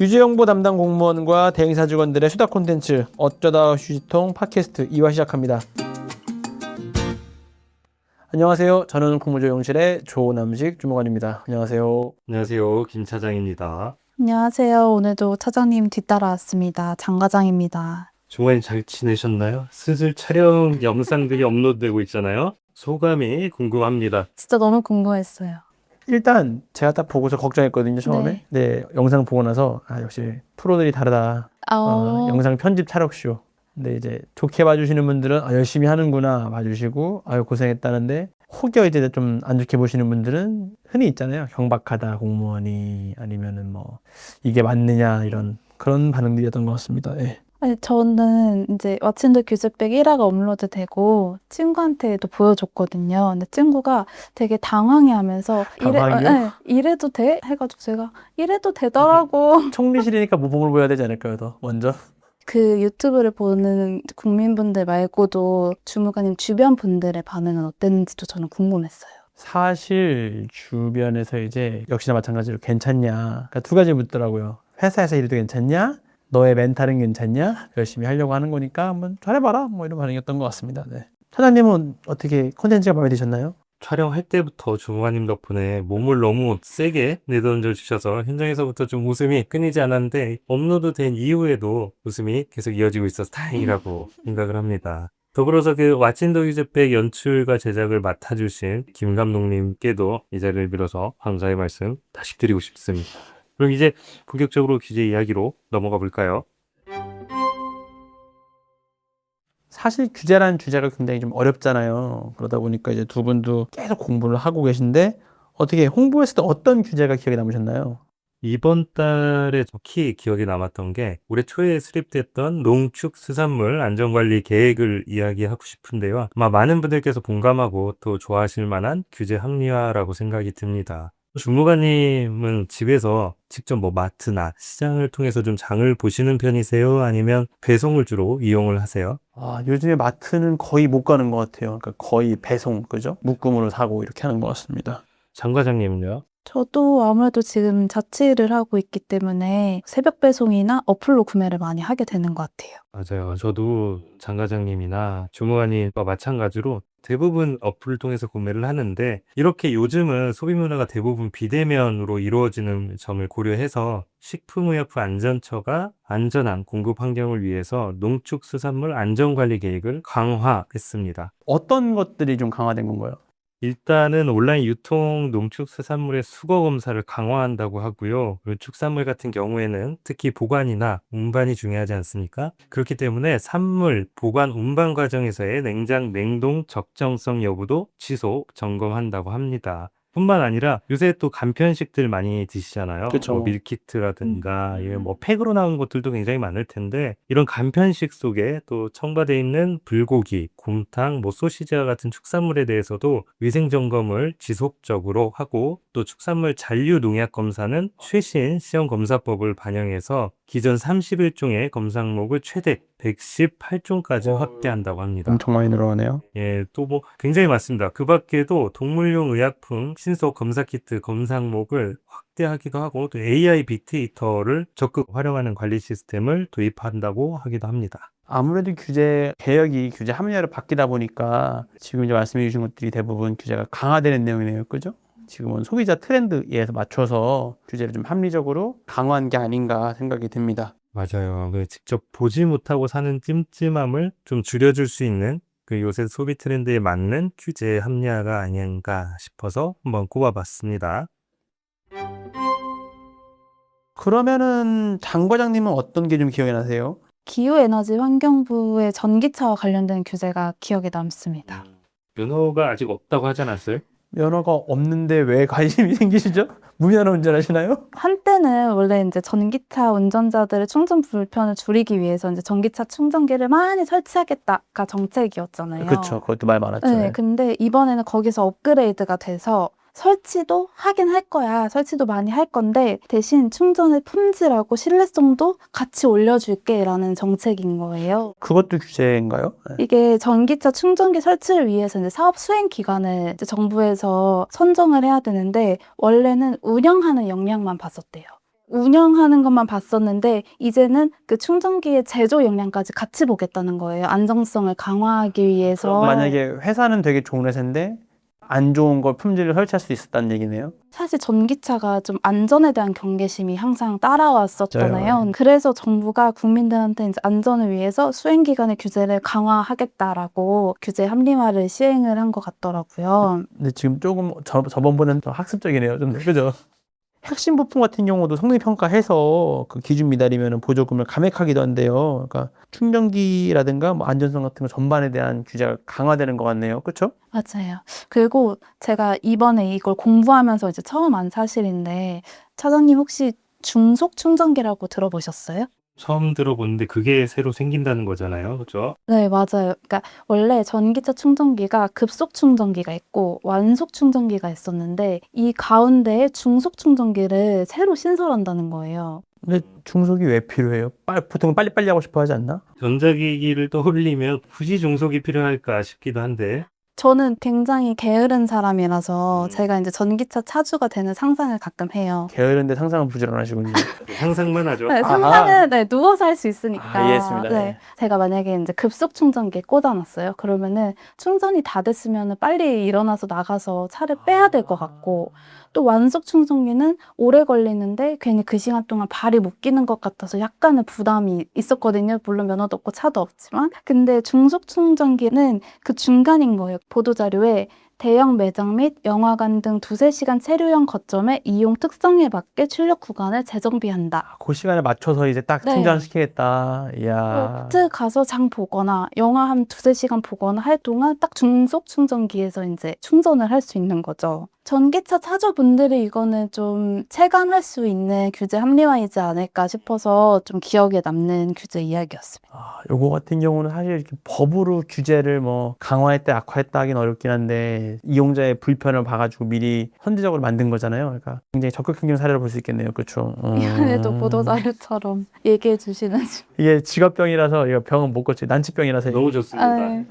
규제정보 담당 공무원과 대행사 직원들의 수다 콘텐츠 어쩌다 휴지통 팟캐스트 2화 시작합니다. 안녕하세요. 저는 국무조정실의 조남식 주무관입니다. 안녕하세요. 안녕하세요. 김 차장입니다. 안녕하세요. 오늘도 차장님 뒤따라왔습니다. 장 과장입니다. 주말에 잘 지내셨나요? 슬슬 촬영 영상들이 업로드되고 있잖아요. 소감이 궁금합니다. 진짜 너무 궁금했어요. 일단 제가 딱 보고서 걱정했거든요. 처음에. 네, 영상 보고 나서 역시 프로들이 다르다. 영상 편집 촬영쇼. 근데 이제 좋게 봐주시는 분들은 열심히 하는구나 봐주시고 고생했다는데 혹여 이제 좀 안 좋게 보시는 분들은 흔히 있잖아요. 경박하다 공무원이 아니면은 뭐 이게 맞느냐 이런 그런 반응들이었던 것 같습니다. 예. 아니, 저는 이제 왓츠인더 규제백 1화가 업로드되고 친구한테도 보여줬거든요. 근데 친구가 되게 당황해하면서 당황이요? 이래도 돼? 해가지고 제가 이래도 되더라고. 총리실이니까 모범을 보여야 되지 않을까요? 더 먼저. 그 유튜브를 보는 국민분들 말고도 주무관님 주변 분들의 반응은 어땠는지도 저는 궁금했어요. 사실 주변에서 이제 역시나 마찬가지로 괜찮냐 그러니까 두 가지 묻더라고요. 회사에서 일도 괜찮냐? 너의 멘탈은 괜찮냐? 열심히 하려고 하는 거니까 한번 잘해봐라 뭐 이런 반응이었던 것 같습니다. 네. 차장님은 어떻게 콘텐츠가 마음에 드셨나요? 촬영할 때부터 주무관님 덕분에 몸을 너무 세게 내던져 주셔서 현장에서부터 좀 웃음이 끊이지 않았는데 업로드된 이후에도 웃음이 계속 이어지고 있어서 다행이라고 생각을 합니다. 더불어서 그 왓츠인더 규제백 연출과 제작을 맡아주신 김 감독님께도 이 자리를 빌어서 감사의 말씀 다시 드리고 싶습니다. 그럼 이제 본격적으로 규제 이야기로 넘어가 볼까요? 사실 규제라는 주제가 굉장히 좀 어렵잖아요. 그러다 보니까 이제 두 분도 계속 공부를 하고 계신데 어떻게 홍보했을 때 어떤 규제가 기억에 남으셨나요? 이번 달에 특히 기억에 남았던 게 올해 초에 수립됐던 농축수산물 안전관리 계획을 이야기하고 싶은데요. 아마 많은 분들께서 공감하고 또 좋아하실 만한 규제 합리화라고 생각이 듭니다. 주무관님은 집에서 직접 뭐 마트나 시장을 통해서 좀 장을 보시는 편이세요? 아니면 배송을 주로 이용을 하세요? 요즘에 마트는 거의 못 가는 것 같아요. 그러니까 거의 배송, 그죠? 묶음으로 사고 이렇게 하는 것 같습니다. 장 과장님은요? 저도 아무래도 지금 자취를 하고 있기 때문에 새벽 배송이나 어플로 구매를 많이 하게 되는 것 같아요. 맞아요. 저도 장 과장님이나 주무관님과 마찬가지로 대부분 어플을 통해서 구매를 하는데 이렇게 요즘은 소비 문화가 대부분 비대면으로 이루어지는 점을 고려해서 식품의약품안전처가 안전한 공급 환경을 위해서 농축수산물 안전관리 계획을 강화했습니다. 어떤 것들이 좀 강화된 건가요? 일단은 온라인 유통 농축수산물의 수거 검사를 강화한다고 하고요. 그리고 축산물 같은 경우에는 특히 보관이나 운반이 중요하지 않습니까? 그렇기 때문에 산물, 보관, 운반 과정에서의 냉장, 냉동 적정성 여부도 지속 점검한다고 합니다. 뿐만 아니라 요새 또 간편식들 많이 드시잖아요. 그쵸. 뭐 밀키트라든가 뭐 팩으로 나온 것들도 굉장히 많을 텐데 이런 간편식 속에 또 첨가되어 있는 불고기, 곰탕, 뭐 소시지와 같은 축산물에 대해서도 위생 점검을 지속적으로 하고 또 축산물 잔류 농약 검사는 최신 시험검사법을 반영해서 기존 31종의 검사 항목을 최대 118종까지 확대한다고 합니다. 엄청 많이 늘어나네요. 예, 또 뭐 굉장히 많습니다. 그 밖에도 동물용 의약품 신속 검사 키트 검사 항목을 확대하기도 하고 또 AI 빅데이터를 적극 활용하는 관리 시스템을 도입한다고 하기도 합니다. 아무래도 규제 개혁이 규제 합리화로 바뀌다 보니까 지금 이제 말씀해 주신 것들이 대부분 규제가 강화되는 내용이네요. 그죠? 지금은 소비자 트렌드에 맞춰서 규제를 좀 합리적으로 강화한 게 아닌가 생각이 듭니다. 맞아요. 직접 보지 못하고 사는 찜찜함을 좀 줄여줄 수 있는 그 요새 소비 트렌드에 맞는 규제 합리화가 아닌가 싶어서 한번 꼽아봤습니다. 그러면은 장 과장님은 어떤 게 좀 기억에 나세요? 기후에너지환경부의 전기차와 관련된 규제가 기억에 남습니다. 면허가 아직 없다고 하지 않았어요? 면허가 없는데 왜 관심이 생기시죠? 무면허 운전하시나요? 한때는 원래 이제 전기차 운전자들의 충전 불편을 줄이기 위해서 이제 전기차 충전기를 많이 설치하겠다가 정책이었잖아요. 그렇죠. 그것도 말 많았죠. 네, 근데 이번에는 거기서 업그레이드가 돼서 설치도 하긴 할 거야. 설치도 많이 할 건데 대신 충전의 품질하고 신뢰성도 같이 올려줄게 라는 정책인 거예요. 그것도 규제인가요? 네. 이게 전기차 충전기 설치를 위해서 이제 사업 수행 기간을 이제 정부에서 선정을 해야 되는데 원래는 운영하는 역량만 봤었대요. 운영하는 것만 봤었는데 이제는 그 충전기의 제조 역량까지 같이 보겠다는 거예요. 안정성을 강화하기 위해서. 만약에 회사는 되게 좋은 회사인데 안 좋은 걸 품질을 설치할 수 있었다는 얘기네요. 사실 전기차가 좀 안전에 대한 경계심이 항상 따라왔었잖아요. 맞아요. 그래서 정부가 국민들한테 이제 안전을 위해서 수행기간의 규제를 강화하겠다라고 규제 합리화를 시행을 한 것 같더라고요. 근데 지금 조금 저번보다는 더 학습적이네요. 좀 그죠? 핵심 부품 같은 경우도 성능 평가해서 그 기준 미달이면 보조금을 감액하기도 한대요. 그러니까 충전기라든가 뭐 안전성 같은 거 전반에 대한 규제가 강화되는 것 같네요. 그렇죠? 맞아요. 그리고 제가 이번에 이걸 공부하면서 이제 처음 안 사실인데 차장님 혹시 중속 충전기라고 들어보셨어요? 처음 들어보는데 그게 새로 생긴다는 거잖아요. 그죠? 네, 맞아요. 그러니까 원래 전기차 충전기가 급속 충전기가 있고 완속 충전기가 있었는데 이 가운데에 중속 충전기를 새로 신설한다는 거예요. 근데 중속이 왜 필요해요? 보통 빨리빨리 하고 싶어 하지 않나? 전자기기를 떠올리면 굳이 중속이 필요할까 싶기도 한데 저는 굉장히 게으른 사람이라서 제가 이제 전기차 차주가 되는 상상을 가끔 해요. 게으른데 상상은 부지런하시군요. 상상만 하죠. 네, 상상은 네, 누워서 할 수 있으니까. 이해했습니다. 네. 네. 제가 만약에 이제 급속 충전기에 꽂아놨어요. 그러면은 충전이 다 됐으면 빨리 일어나서 나가서 차를 빼야 될 것 같고, 또 완속 충전기는 오래 걸리는데 괜히 그 시간 동안 발이 못 끼는 것 같아서 약간의 부담이 있었거든요. 물론 면허도 없고 차도 없지만. 근데 중속 충전기는 그 중간인 거예요. 보도자료에 대형 매장 및 영화관 등 2~3시간 체류형 거점의 이용 특성에 맞게 출력 구간을 재정비한다. 그 시간에 맞춰서 이제 딱 네. 충전시키겠다. 이야. 마트 가서 장 보거나 영화 한 2~3시간 보거나 할 동안 딱 중속 충전기에서 이제 충전을 할 수 있는 거죠. 전기차 차주분들이 이거는 좀 체감할 수 있는 규제 합리화이지 않을까 싶어서 좀 기억에 남는 규제 이야기였습니다. 요거 같은 경우는 사실 이렇게 법으로 규제를 뭐 강화했다 약화했다 하긴 어렵긴 한데 이용자의 불편을 봐가지고 미리 선제적으로 만든 거잖아요. 그러니까 굉장히 적극적인 사례를 볼 수 있겠네요. 그렇죠? 이번에도 보도자료처럼 얘기해 주시는 이게 직업병이라서 이거 병은 못 고치 난치병이라서 너무 좋습니다. 아,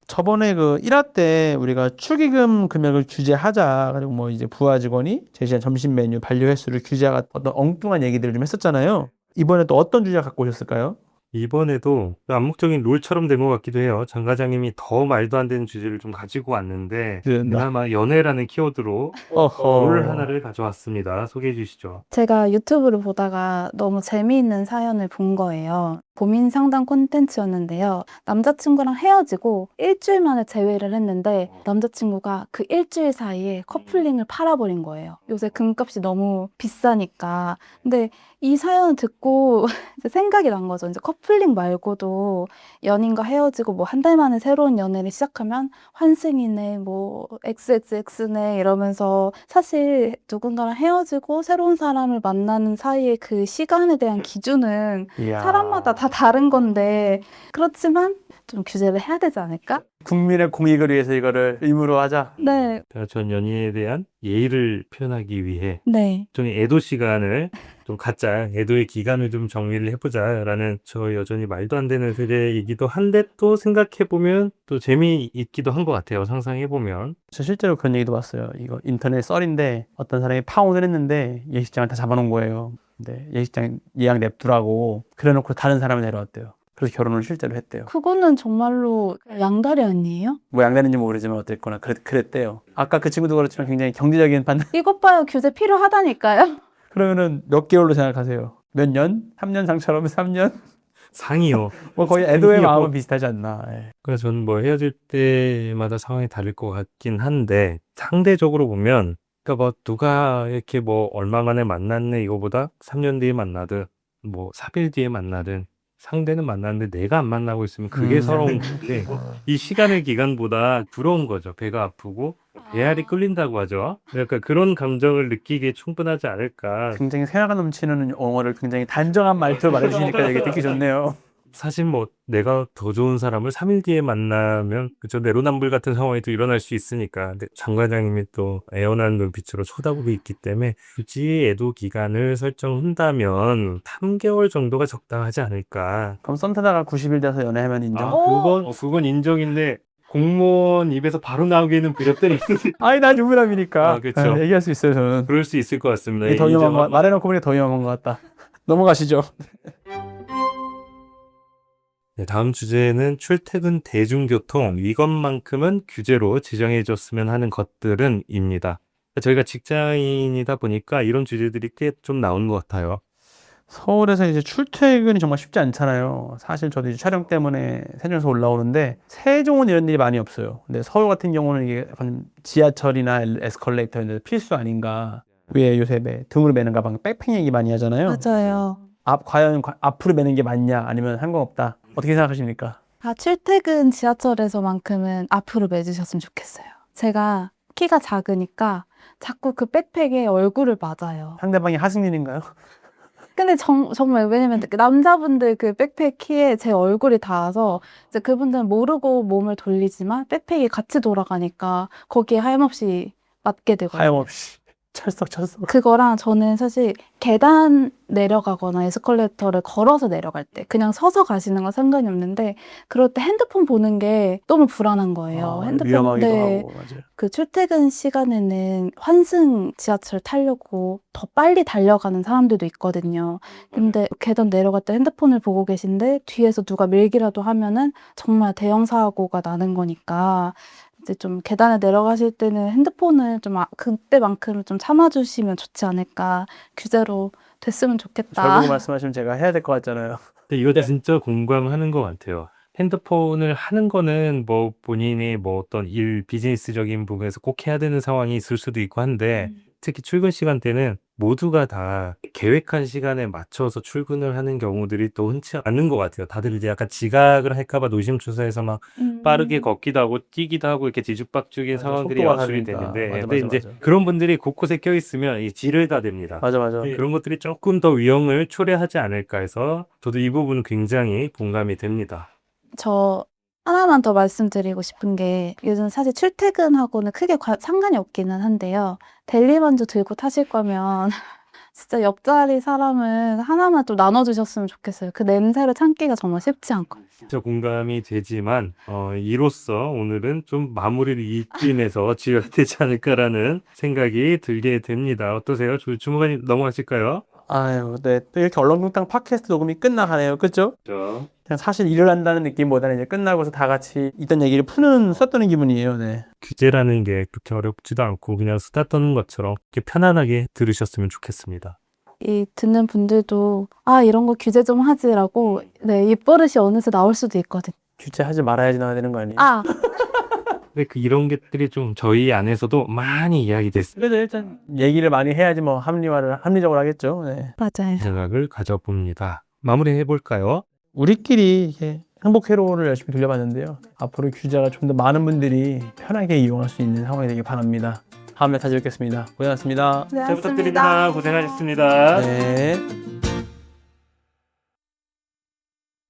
저번에 그 1화 때 우리가 축의금 금액을 규제하자 그리고 뭐 이제 부하 직원이 제시한 점심 메뉴 반려 횟수를 규제하가 어떤 엉뚱한 얘기들을 좀 했었잖아요. 이번에 또 어떤 주제 갖고 오셨을까요? 이번에도 암묵적인 롤처럼 된 것 같기도 해요. 장 과장님이 더 말도 안 되는 주제를 좀 가지고 왔는데 그나마 연애라는 키워드로 롤 하나를 가져왔습니다. 소개해 주시죠. 제가 유튜브를 보다가 너무 재미있는 사연을 본 거예요. 고민 상담 콘텐츠였는데요. 남자친구랑 헤어지고 일주일 만에 재회를 했는데 남자친구가 그 일주일 사이에 커플링을 팔아버린 거예요. 요새 금값이 너무 비싸니까. 근데 이 사연을 듣고 이제 생각이 난 거죠. 이제 커플링 말고도 연인과 헤어지고 뭐 한 달 만에 새로운 연애를 시작하면 환승이네, 뭐 XXX네 이러면서 사실 누군가랑 헤어지고 새로운 사람을 만나는 사이에 그 시간에 대한 기준은 이야. 사람마다 다 다른 건데 그렇지만 좀 규제를 해야 되지 않을까? 국민의 공익을 위해서 이거를 의무로 하자. 네, 전 연인에 대한 예의를 표현하기 위해 네. 좀 애도 시간을 좀 갖자, 애도의 기간을 좀 정리를 해보자라는 저 여전히 말도 안 되는 세대이기도 한데 또 생각해보면 또 재미있기도 한 것 같아요. 상상해보면. 저 실제로 그런 얘기도 봤어요. 이거 인터넷 썰인데 어떤 사람이 파혼을 했는데 예식장을 다 잡아놓은 거예요. 근데 예식장 예약 냅두라고 그래놓고 다른 사람을 데려왔대요. 그래서 결혼을 실제로 했대요. 그거는 정말로 양다리 아니에요? 뭐 양다리인지 모르지만 어쨌거나 그랬대요. 아까 그 친구도 그렇지만 굉장히 경제적인 판단. 이것 봐요. 규제 필요하다니까요. 그러면은 몇 개월로 생각하세요? 몇 년? 3년 상처럼 3년? 상이요. 뭐 거의 애도의 마음은 비슷하지 않나. 예. 그래서 저는 뭐 헤어질 때마다 상황이 다를 것 같긴 한데 상대적으로 보면 그러니까 뭐 누가 이렇게 뭐 얼마 만에 만났네 이거보다 3년 뒤에 만나든 뭐 4일 뒤에 만나든 상대는 만났는데 내가 안 만나고 있으면 그게 서러운 건데 이 시간의 기간보다 부러운 거죠. 배가 아프고 배알이 끌린다고 하죠. 그러니까 그런 감정을 느끼기에 충분하지 않을까. 굉장히 생화가 넘치는 영어를 굉장히 단정한 말투로 말해주시니까 되게 듣기 좋네요. 사실 뭐 내가 더 좋은 사람을 3일 뒤에 만나면 그저 내로남불 같은 상황이 또 일어날 수 있으니까. 근데 장 과장님이 또 애원하는 눈빛으로 쳐다보고 있기 때문에 굳이 애도 기간을 설정한다면 3개월 정도가 적당하지 않을까. 그럼 썸 타다가 90일 돼서 연애하면 인정? 어? 그건 인정인데 공무원 입에서 바로 나오기에는 비렵들이 있는데 아니 난 유부남이니까 아, 그쵸. 얘기할 수 있어요 저는. 그럴 수 있을 것 같습니다. 이게 더 위험한 거 인정하고. 말해놓고 보니 더 위험한 것 같다. 넘어가시죠. 네, 다음 주제는 출퇴근 대중교통 이것만큼은 규제로 지정해줬으면 하는 것들은입니다. 저희가 직장인이다 보니까 이런 주제들이 꽤 좀 나오는 것 같아요. 서울에서 이제 출퇴근이 정말 쉽지 않잖아요. 사실 저도 이제 촬영 때문에 세종에서 올라오는데 세종은 이런 일이 많이 없어요. 근데 서울 같은 경우는 이게 약간 지하철이나 에스컬레이터 이제 필수 아닌가. 왜 요새 등으로 매는 가방 백팩 얘기 많이 하잖아요. 맞아요. 과연 앞으로 매는 게 맞냐 아니면 상관없다. 어떻게 생각하십니까? 출퇴근 지하철에서만큼은 앞으로 매주셨으면 좋겠어요. 제가 키가 작으니까 자꾸 그 백팩에 얼굴을 맞아요. 상대방이 하승진인가요? 근데 정말 왜냐면 그 남자분들 그 백팩 키에 제 얼굴이 닿아서 이제 그분들은 모르고 몸을 돌리지만 백팩이 같이 돌아가니까 거기에 하염없이 맞게 되거든요. 하염없이 철썩. 그거랑 저는 사실 계단 내려가거나 에스컬레이터를 걸어서 내려갈 때 그냥 서서 가시는 건 상관이 없는데 그럴 때 핸드폰 보는 게 너무 불안한 거예요. 위험하기도 네. 하고 맞아요. 그 출퇴근 시간에는 환승 지하철 타려고 더 빨리 달려가는 사람들도 있거든요. 근데 계단 내려갈 때 핸드폰을 보고 계신데 뒤에서 누가 밀기라도 하면은 정말 대형 사고가 나는 거니까 이제 좀 계단에 내려가실 때는 핸드폰을 좀 그때만큼은 좀 참아주시면 좋지 않을까. 규제로 됐으면 좋겠다. 결국 말씀하시면 제가 해야 될 것 같잖아요. 근데 이거 진짜 공감하는 것 같아요. 핸드폰을 하는 거는 뭐 본인이 뭐 어떤 비즈니스적인 부분에서 꼭 해야 되는 상황이 있을 수도 있고 한데 특히 출근 시간대는 모두가 다 계획한 시간에 맞춰서 출근을 하는 경우들이 또 흔치 않은 것 같아요. 다들 이제 약간 지각을 할까봐 노심초사해서 막 빠르게 걷기도 하고 뛰기도 하고 이렇게 뒤죽박죽인 맞아, 상황들이 속도가 연출이 다르니까. 되는데 맞아, 근데 맞아, 이제 맞아. 그런 분들이 곳곳에 껴있으면 이 지를 다 됩니다. 맞아. 그런 것들이 조금 더 위험을 초래하지 않을까 해서 저도 이 부분은 굉장히 공감이 됩니다. 저 하나만 더 말씀드리고 싶은 게 요즘 사실 출퇴근하고는 크게 상관이 없기는 한데요. 델리만두 들고 타실 거면 진짜 옆자리 사람은 하나만 또 나눠주셨으면 좋겠어요. 그 냄새를 참기가 정말 쉽지 않거든요. 진짜 공감이 되지만 이로써 오늘은 좀 마무리를 이쯤에서 지어야 되지 않을까라는 생각이 들게 됩니다. 어떠세요? 주무관님 넘어가실까요? 아유, 네. 또 이렇게 얼렁뚱땅 팟캐스트 녹음이 끝나가네요. 그죠? 그렇죠. 그냥 사실 일을 한다는 느낌보다는 이제 끝나고서 다 같이 있던 얘기를 수다 떠는 기분이에요. 네. 규제라는 게 그렇게 어렵지도 않고 그냥 수다 떠는 것처럼 이렇게 편안하게 들으셨으면 좋겠습니다. 이 듣는 분들도 이런 거 규제 좀 하지라고 입버릇이 어느새 나올 수도 있거든요. 규제하지 말아야지 나와야 되는 거 아니에요? 근데 이런 것들이 좀 저희 안에서도 많이 이야기됐습니다. 그래도 일단 얘기를 많이 해야지 뭐 합리적으로 하겠죠. 네. 맞아요. 생각을 가져봅니다. 마무리해 볼까요? 우리끼리 이렇게 행복 회로를 열심히 돌려봤는데요. 앞으로 규제가 좀 더 많은 분들이 편하게 이용할 수 있는 상황이 되길 바랍니다. 다음에 다시 뵙겠습니다. 고생하셨습니다. 잘 부탁드립니다. 고생하셨습니다. 네.